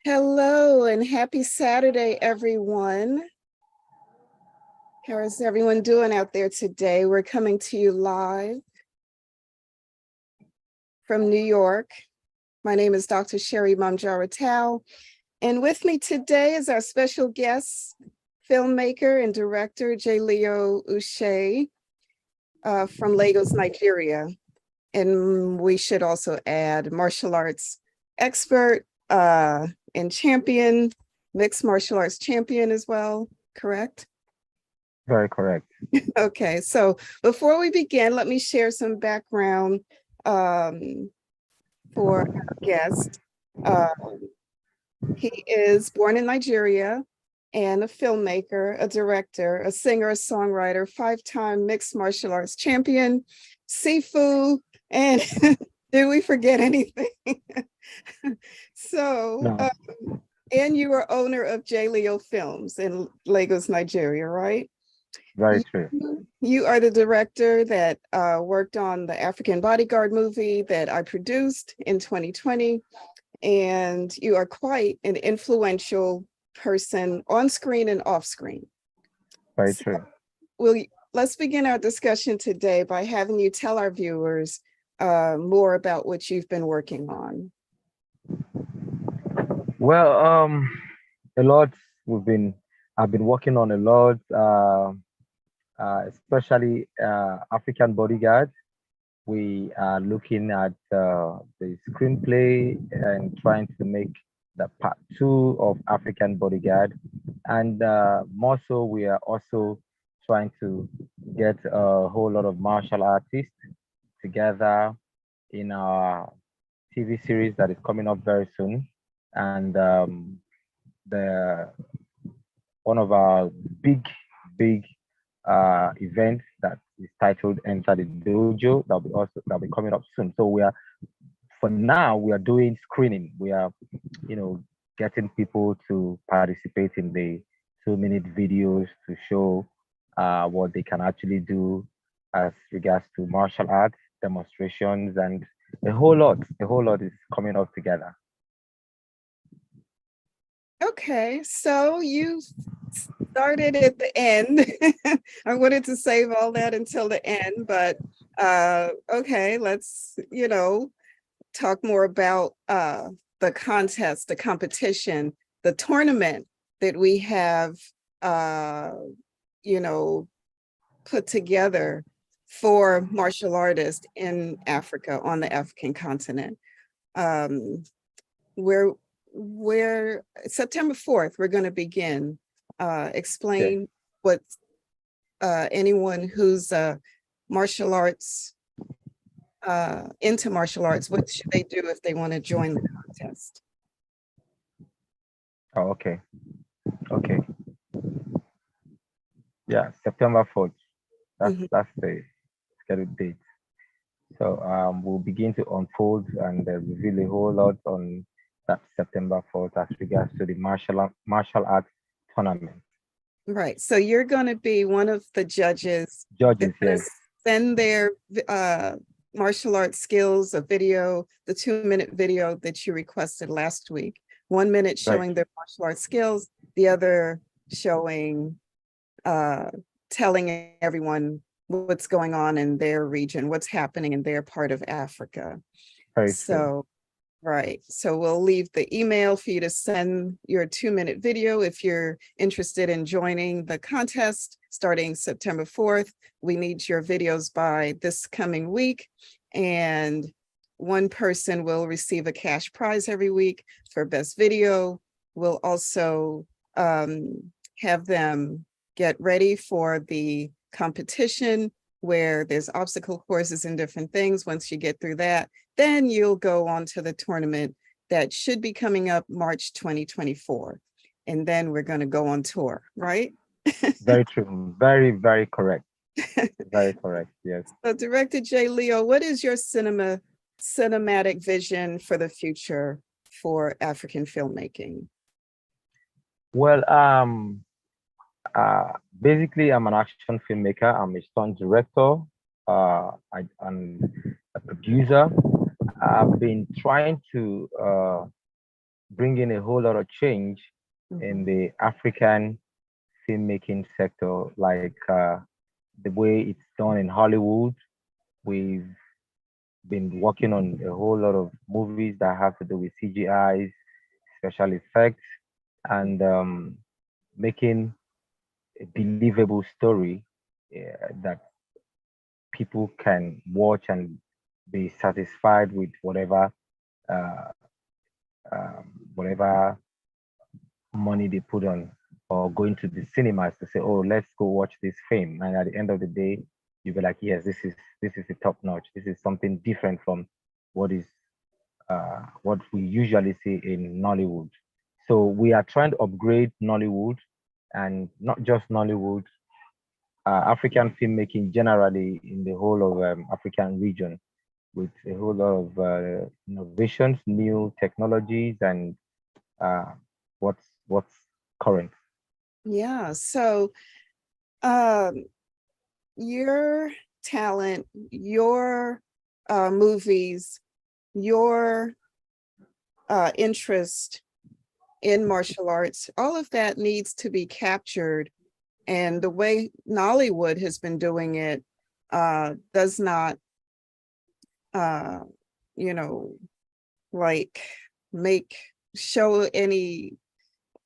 Hello and happy Saturday, everyone. How is everyone doing out there today? We're coming to you live from New York. My name is Dr. Sherry Mamjara Tao, and with me today is our special guest, filmmaker and director JLeo Uche from Lagos, Nigeria. And we should also add martial arts expert and champion, mixed martial arts champion as well, correct? Very correct. Okay, so before we begin, let me share some background for our guest. He is born in Nigeria and a filmmaker, a director, a singer, a songwriter, 5-time mixed martial arts champion, Sifu, and did we forget anything? So, No, and you are owner of JLeo Films in Lagos, Nigeria, right? very true. You are the director that worked on the African Bodyguard movie that I produced in 2020, and you are quite an influential person on screen and off screen. Very So true. let's begin our discussion today by having you tell our viewers more about what you've been working on. Well, a lot I've been working on a lot, especially African Bodyguard. We are looking at the screenplay and trying to make the part 2 of African Bodyguard. And more so, we are also trying to get a whole lot of martial artists together in our TV series that is coming up very soon. And the one of our big events that is titled Enter the Dojo that'll be coming up soon. So for now we are doing screening. We are, getting people to participate in the 2-minute videos to show what they can actually do as regards to martial arts demonstrations, and a whole lot is coming up together. Okay, so you started at the end. I wanted to save all that until the end, but okay, let's, talk more about the contest, the competition, the tournament that we have, put together for martial artists in Africa, on the African continent. Where September 4th, we're going to begin. Explain what anyone who's martial arts, into martial arts, what should they do if they want to join the contest? Oh, okay. Yeah, September 4th. That's the scheduled date. So we'll begin to unfold and reveal a whole lot on that September 4th as regards to the martial arts tournament. Right. So you're going to be one of the judges. Judges, yes. Send their martial arts skills, a video, the 2-minute video that you requested last week. 1 minute showing their martial arts skills, the other showing, telling everyone what's going on in their region, what's happening in their part of Africa. Very true. Right. So we'll leave the email for you to send your 2-minute video if you're interested in joining the contest starting September 4th. We need your videos by this coming week, and one person will receive a cash prize every week for best video. We'll also have them get ready for the competition where there's obstacle courses and different things. Once you get through that, then you'll go on to the tournament that should be coming up March 2024. And then we're going to go on tour, right? Very true. Very, very correct. Very correct. Yes. So Director JLeo, what is your cinematic vision for the future for African filmmaking? Well, basically, I'm an action filmmaker. I'm a stunt director. I'm a producer. I've been trying to bringing a whole lot of change in Mhm. the African filmmaking sector, like the way it's done in Hollywood. We've been working on a whole lot of movies that have to do with CGIs, special effects, and making a believable story that people can watch and be satisfied with uh, whatever money they put on, or going to the cinemas to say, oh, let's go watch this film. And at the end of the day, you'll be like, yes, this is the top notch. This is something different from what is what we usually see in Nollywood. So we are trying to upgrade Nollywood, and not just Nollywood, African filmmaking generally in the whole of African region, with a whole lot of innovations, new technologies, and uh, what's current. Yeah. So um, your talent, your movies, your interest in martial arts, all of that needs to be captured. And the way Nollywood has been doing it does not, uh, you know, like make show any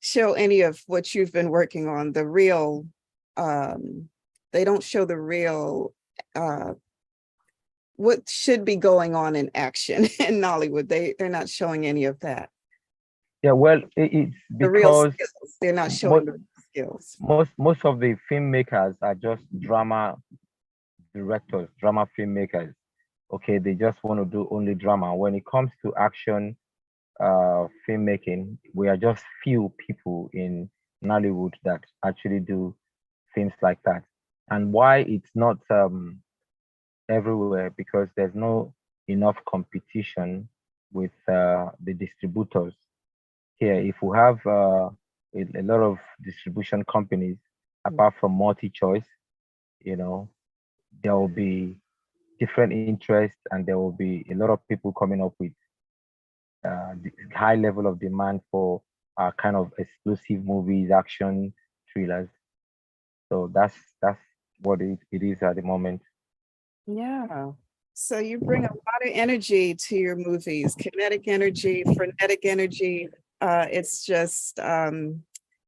show any of what you've been working on. The real, they don't show the real uh, what should be going on in action in Nollywood. They're not showing any of that. Yeah, well, it's The real because skills. They're not showing most the skills. most of the filmmakers are just drama directors, drama filmmakers. Okay, they just want to do only drama. When it comes to action filmmaking, we are just few people in Nollywood that actually do things like that. And why it's not everywhere, because there's no enough competition with the distributors here. If we have a lot of distribution companies, apart from multi-choice, you know, there will be different interests, and there will be a lot of people coming up with the high level of demand for kind of explosive movies, action thrillers. So that's what it is at the moment. Yeah. So you bring a lot of energy to your movies, kinetic energy, frenetic energy. It's just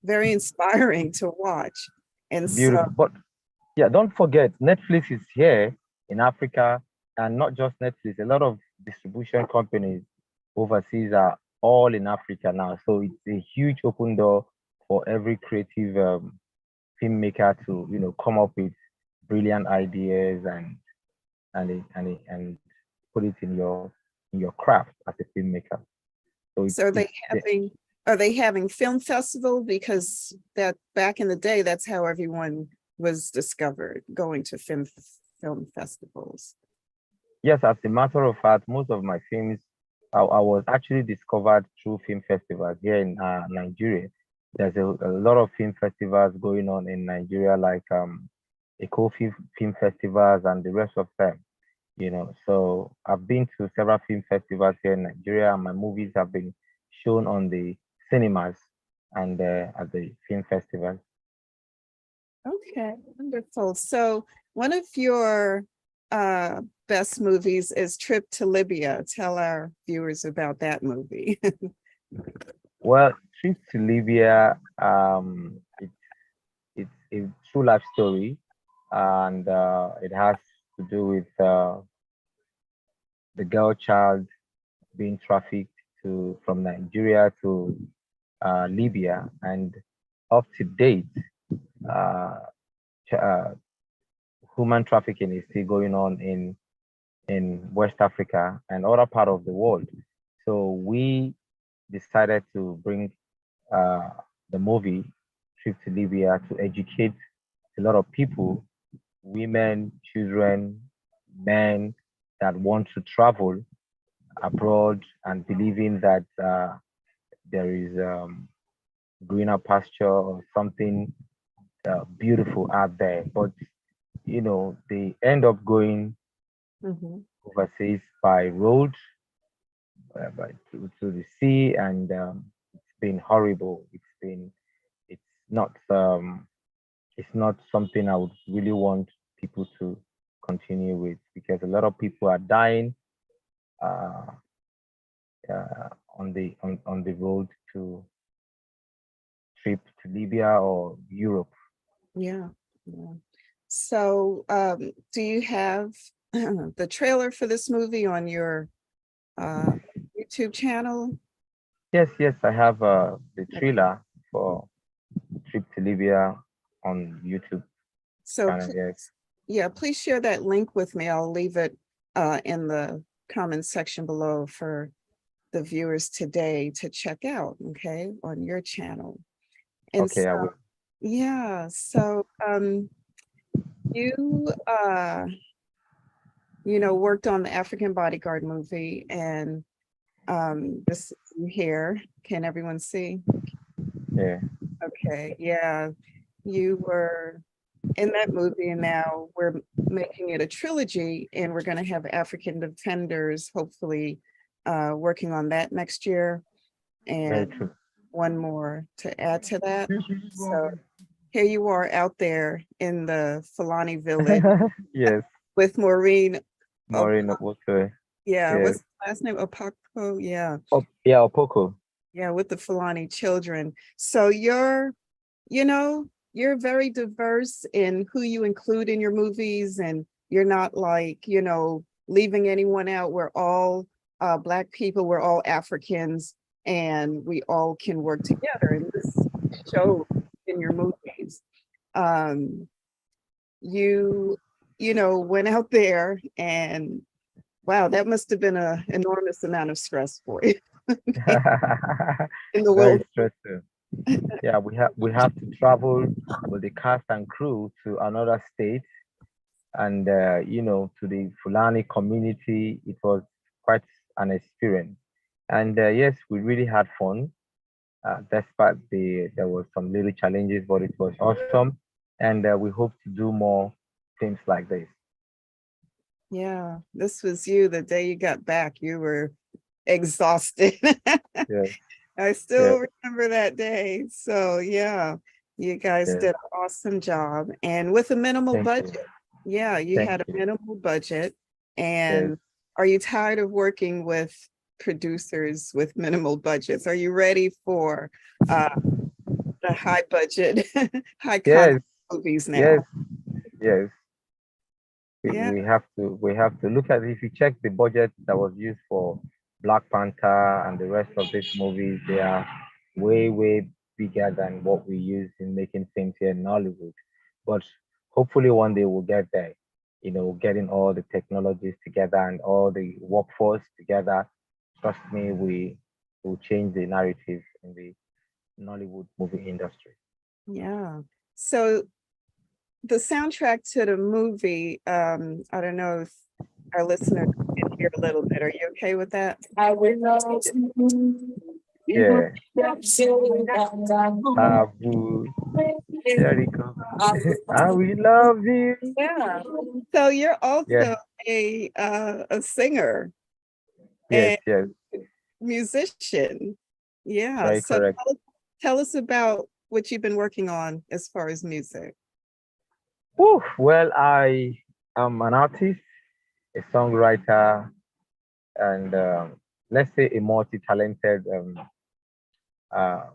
very inspiring to watch. And so, Beautiful. But yeah, don't forget, Netflix is here in Africa, and not just Netflix. A lot of distribution companies overseas are all in Africa now. So it's a huge open door for every creative filmmaker to come up with brilliant ideas, and put it in your craft as a filmmaker. So so it's are they having film festival? Because that back in the day, that's how everyone was discovered, going to film festivals. yes, as a matter of fact, most of my films I was actually discovered through film festivals here in Nigeria. There's a lot of film festivals going on in Nigeria, like Eco Film Festivals and the rest of them. So I've been to several film festivals here in Nigeria, and my movies have been shown on the cinemas and at the film festivals. Okay, wonderful. So one of your best movies is Trip to Libya. Tell our viewers about that movie. Well, Trip to Libya, it's a true life story, and it has to do with the girl child being trafficked to from Nigeria to Libya, and up to date, uh, human trafficking is still going on in West Africa and other part of the world. So we decided to bring uh, the movie Trip to Libya to educate a lot of people, women, children, men, that want to travel abroad and believing that there is greener pasture or something beautiful out there. But they end up going Mhm. overseas by road, but to the sea, and it's been horrible. It's not it's not something I would really want people to continue with, because a lot of people are dying uh, on the road to trip to Libya or Europe. Yeah. Yeah. So, do you have the trailer for this movie on your uh, YouTube channel? Yes, yes, I have the trailer for Trip to Libya on YouTube So, channel. Yes. yeah, please share that link with me. I'll leave it in the comment section below for the viewers today to check out, okay, on your channel. And Okay, I so, will. yeah, so you worked on the African Bodyguard movie, and this here, can everyone see? Yeah. Okay, yeah, you were in that movie, and now we're making it a trilogy, and we're going to have African Defenders hopefully working on that next year, Very and true. one more to add to that. So here you are out there in the Fulani village Yes, with Maureen. Oh, Maureen Owoke. yeah, Yes. what's the last name? Opakpo, yeah. Oh, yeah, Opoko. Yeah, with the Fulani children. So you're very diverse in who you include in your movies, and you're not like, leaving anyone out. We're all Black people, we're all Africans, and we all can work together. And this show in your movies. Um, you went out there, and wow, that must have been an enormous amount of stress for you in the Very world. stressful. Yeah, we have to travel with the cast and crew to another state, and to the Fulani community. It was quite an experience, and yes, we really had fun. Despite there was some little challenges, but it was awesome, and we hope to do more things like this. Yeah, this was you the day you got back. You were exhausted. Yes, I yes, still remember that day. So, yeah, you guys yes. did an awesome job, and with a minimal Thank you, budget. Yeah, you thank had a you. minimal budget. Yes. And are you tired of working with producers with minimal budgets? Are you ready for uh, the high budget, high concept Yes, movies yes, now? yes. We, Yeah, we have to look at it. If you check the budget that was used for Black Panther and the rest of these movies, they are way bigger than what we use in making films here in Hollywood. But hopefully one day we'll get there. Getting all the technologies together and all the workforce together. Trust me, we will change the narrative in the Nollywood movie industry. yeah. So the soundtrack to the movie, I don't know if our listeners can hear a little bit. Are you okay with that? I will love you. Yeah. Abu, Jericho. I will love you. Yeah. So you're Yeah. also a singer Yes, and yes. musician. Yeah. Very So correct. tell us about what you've been working on as far as music. Whew, well, I am an artist, a songwriter, and let's say a multi-talented uh,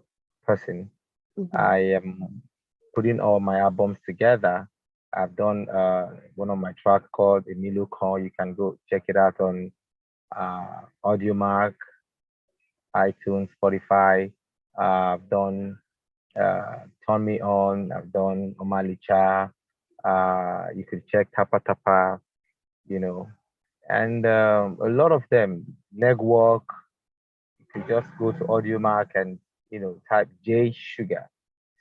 person. Mhm. I am putting all my albums together. I've done one of my tracks called Emilio Call. You can go check it out on AudioMark, iTunes, Spotify. I've done Turn Me On. I've done Omalicha. You could check Tapa Tapa, you know, and a lot of them, Legwork. You could just go to AudioMark and, type J Sugar.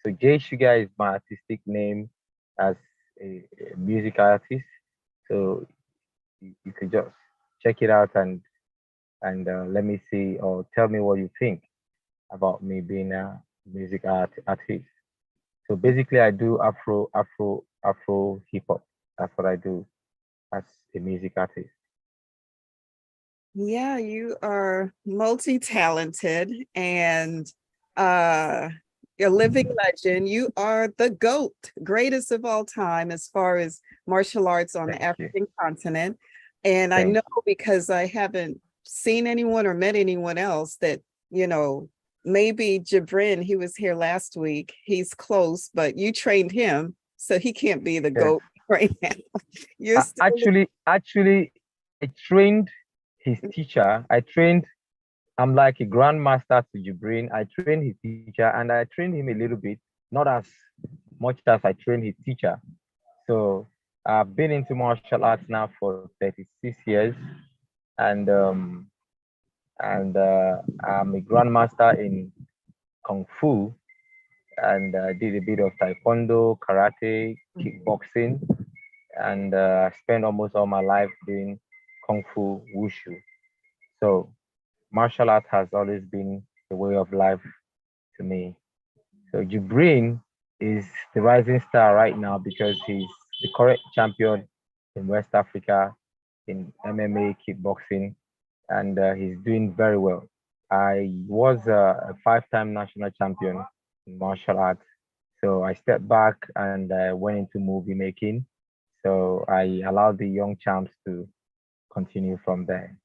So J Sugar is my artistic name as a music artist. So you could just check it out and let me see or tell me what you think about me being a artist. So basically, I do Afro hip hop. That's what I do as a music artist. Yeah, you are multi-talented and uh a living legend. You are the GOAT, greatest of all time as far as martial arts on the Thank you. African continent. And I Thank know because I haven't seen anyone or met anyone else that, you know, maybe Jibrin, he was here last week. He's close, but you trained him, so he can't be the you. Yes. GOAT right now. You're still Actually, I trained his teacher. I'm like a grandmaster to Jibrin. I trained his teacher and I trained him a little bit, not as much as I trained his teacher. So I've been into martial arts now for 36 years, and I'm a grandmaster in kung fu, and I did a bit of taekwondo, karate, kickboxing, and I spent almost all my life doing kung fu wushu. So martial art has always been a way of life to me. So Jibrin is the rising star right now because he's the current champion in West Africa in MMA kickboxing, and he's doing very well. I was a five-time national champion in martial arts, so I stepped back and went into movie making. So I allowed the young champs to continue from there.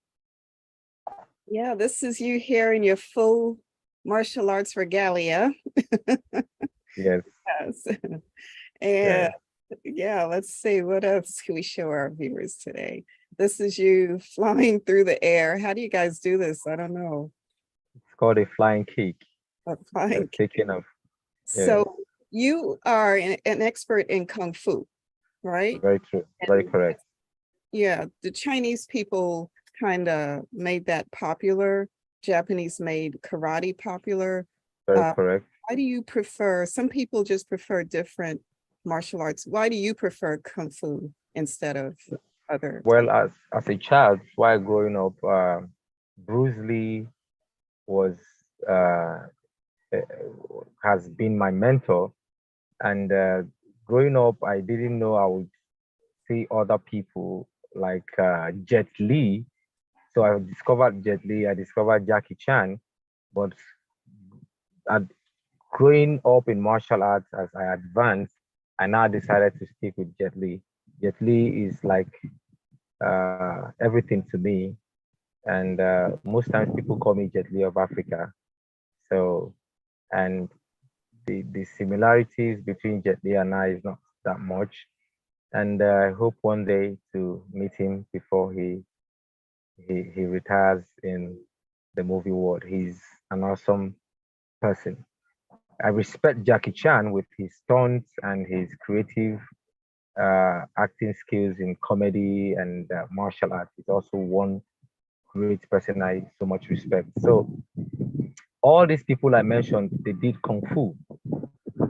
Yeah, this is you here in your full martial arts regalia. Yes, Yes. And yes. yeah, let's see, what else can we show our viewers today? This is you flying through the air. How do you guys do this? I don't know. It's called a flying kick. Flying. Taking off. Yes, So you are an expert in Kung Fu, right? very true. Very And correct. yeah, the Chinese people kind of made that popular. Japanese made karate popular. Very Uh, correct. why do you prefer, some people just prefer different martial arts. Why do you prefer Kung Fu instead of other type? Well, as a child, while growing up, Bruce Lee was uh, uh, has been my mentor, and growing up, I didn't know I would see other people like Jet Li. So I discovered Jet Li. I discovered Jackie Chan, but at growing up in martial arts as I advanced, I now decided to stick with Jet Li. Jet Li is like everything to me. And most times people call me Jet Li of Africa. So, and the similarities between Jet Li and I is not that much. And I hope one day to meet him before he retires in the movie world. He's an awesome person. I respect Jackie Chan with his stunts and his creative acting skills in comedy and martial arts. He's also one great person I so much respect. So all these people I mentioned, they did kung fu.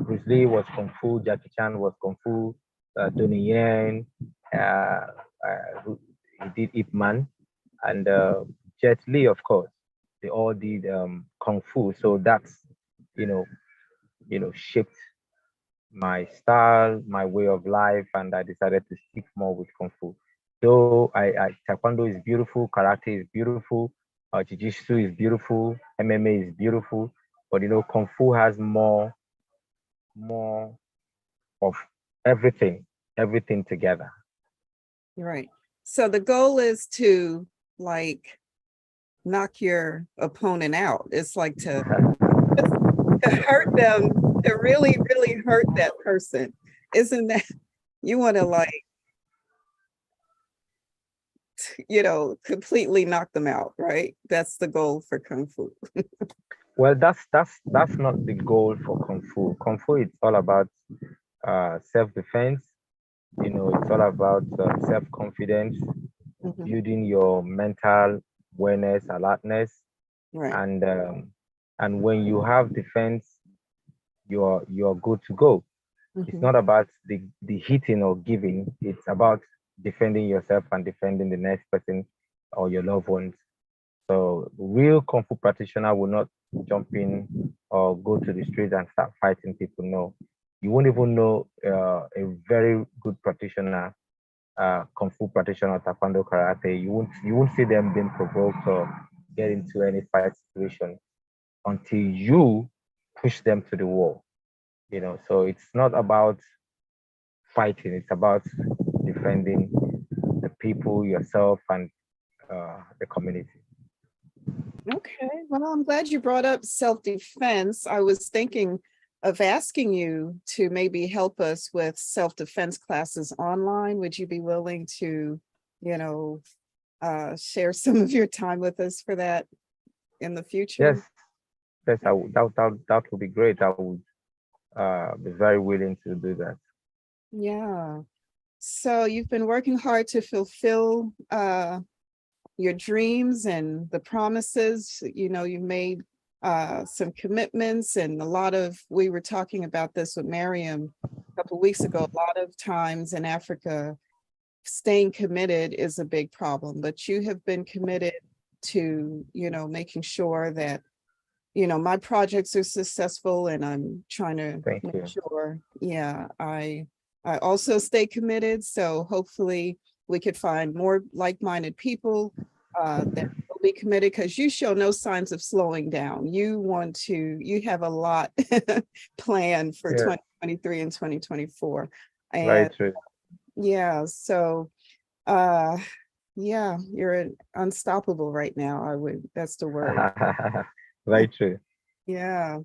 Bruce Lee was kung fu, Jackie Chan was kung fu, Donnie Yen, he did Ip Man, and Jet Li, of course. They all did kung fu. So that's you know shaped my style, my way of life, and I decided to stick more with kung fu. Though taekwondo is beautiful, karate is beautiful, jiu-jitsu is beautiful, MMA is beautiful, but kung fu has more of everything, everything together. Right. So the goal is to like knock your opponent out. It's like to hurt them, to really, really hurt that person. Isn't that, you want to like, completely knock them out, right? That's the goal for Kung Fu. Well, that's not the goal for kung fu. Kung fu, it's all about self-defense. It's all about self-confidence, Mhm. building your mental awareness, alertness, Right. and when you have defense, you're good to go. It's Mhm. not about the hitting or giving. It's about defending yourself and defending the next person or your loved ones. So real kung fu practitioner will not jump in or go to the street and start fighting people. No, you won't even know a very good practitioner kung fu practitioner, taekwondo, karate, you won't see them being provoked or get into any fight situation until you push them to the wall. So it's not about fighting; it's about defending the people, yourself, and the community. Okay, well, I'm glad you brought up self-defense. I was thinking of asking you to maybe help us with self-defense classes online. Would you be willing to, you know, share some of your time with us for that in the future? Yes, yes, that would be great. I would be very willing to do that. Yeah. So you've been working hard to fulfill your dreams and the promises. You made some commitments, and we were talking about this with Miriam a couple of weeks ago. A lot of times in Africa, staying committed is a big problem, but you have been committed to, making sure that, my projects are successful, and I'm trying to Thank make you. sure, yeah, I also stay committed. So hopefully we could find more like-minded people that will be committed, because you show no signs of slowing down. You have a lot planned for Yeah, 2023 and 2024. very And true. yeah, so uh yeah, you're unstoppable right now. That's the word. Very true. Yeah.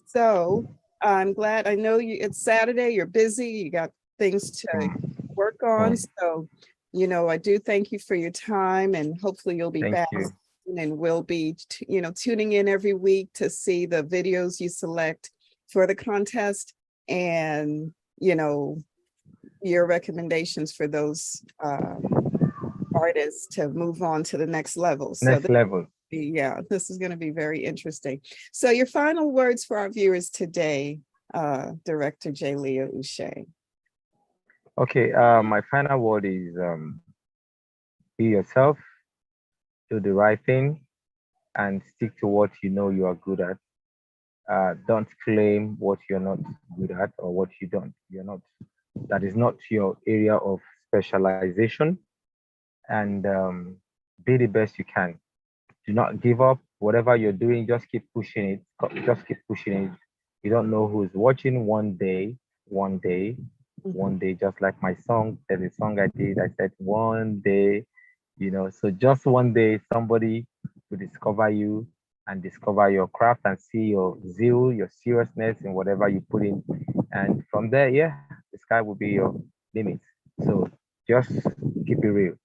So I'm glad. I know it's Saturday, you're busy, you got things to Mm, work on. mm. So, I do thank you for your time, and hopefully you'll be Thank back you. soon, and we'll be, tuning in every week to see the videos you select for the contest, and, your recommendations for those artists to move on to the next level. So Next level. yeah, this is going to be very interesting. So your final words for our viewers today, Director JLeo Uche. Okay, my final word is be yourself, do the right thing, and stick to what you know you are good at. Don't claim what you're not good at or what you're not. That is not your area of specialization. And be the best you can. Do not give up. Whatever you're doing, just keep pushing it. Just keep pushing it. You don't know who's watching one day, Mhm. one day, just like my song. There's a song I did. I said one day, so just one day somebody will discover you and discover your craft and see your zeal, your seriousness in whatever you put in. And from there, yeah, the sky will be your limit. So just keep it real.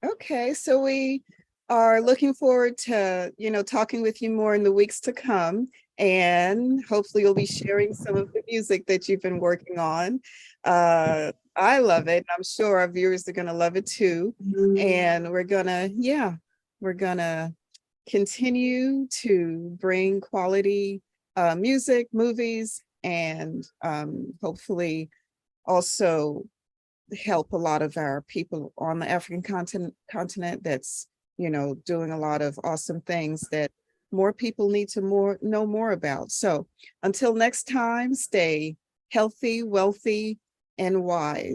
Okay, so we are looking forward to, talking with you more in the weeks to come. And hopefully you'll be sharing some of the music that you've been working on. I love it. And I'm sure our viewers are going to love it too. And we're gonna continue to bring quality music, movies, and hopefully also help a lot of our people on the African continent that's, doing a lot of awesome things that more people need to know more about. So until next time, stay healthy, wealthy, and wise.